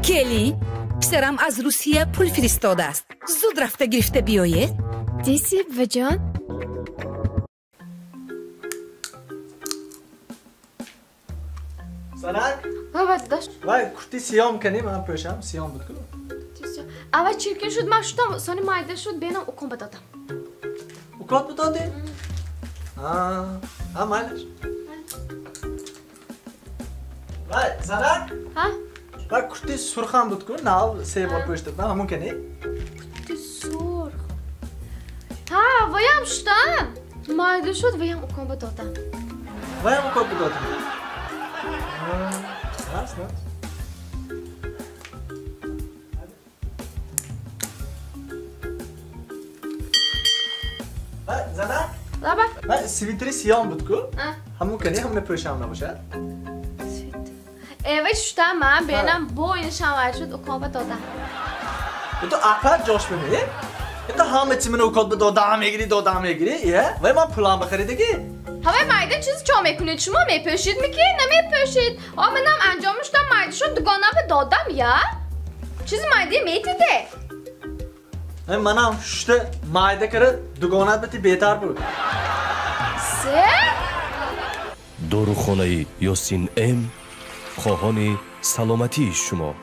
کلی پسرم از روسیه پول فرستاده است. زود رفته گرفته بیایید. دیسی و جان سنک بابت داشت وای کرتی سیام کنی من پوشم سیام بود کنم اول چیرکن شد من شدم سانی مایده شد بینم اکن بدادم اوکات بداده؟ مالش وای سنک ها؟ وای کرتی سرخم بود کن نال سه بار پوشت من همون کنی؟ کرتی سرخ ها ویم شدم مایده شد ویم اکن بدادم وای هم اوکات بدادم هست نه؟ زنک؟ لابا سویتری سیام بود کن همون کنی همون پوشم نباشد؟ اوه شدم من بینم با این شمار شد اکن بدادم تو اپر جاش ببینی؟ تو همه چی من اوکات بدادم میگیری یه؟ وای من پولم بخریده که همه مایده چیزی چا میکنید شما میپوشید میگی نمیپوشید منم انجامش دادم مایده شد دوگانه به دادم یا چیزی مایده میتیده منم شده مایده کرد دوگانه بتی بهتر بود سه داروخانه یاسین ام خواهان سلامتی شما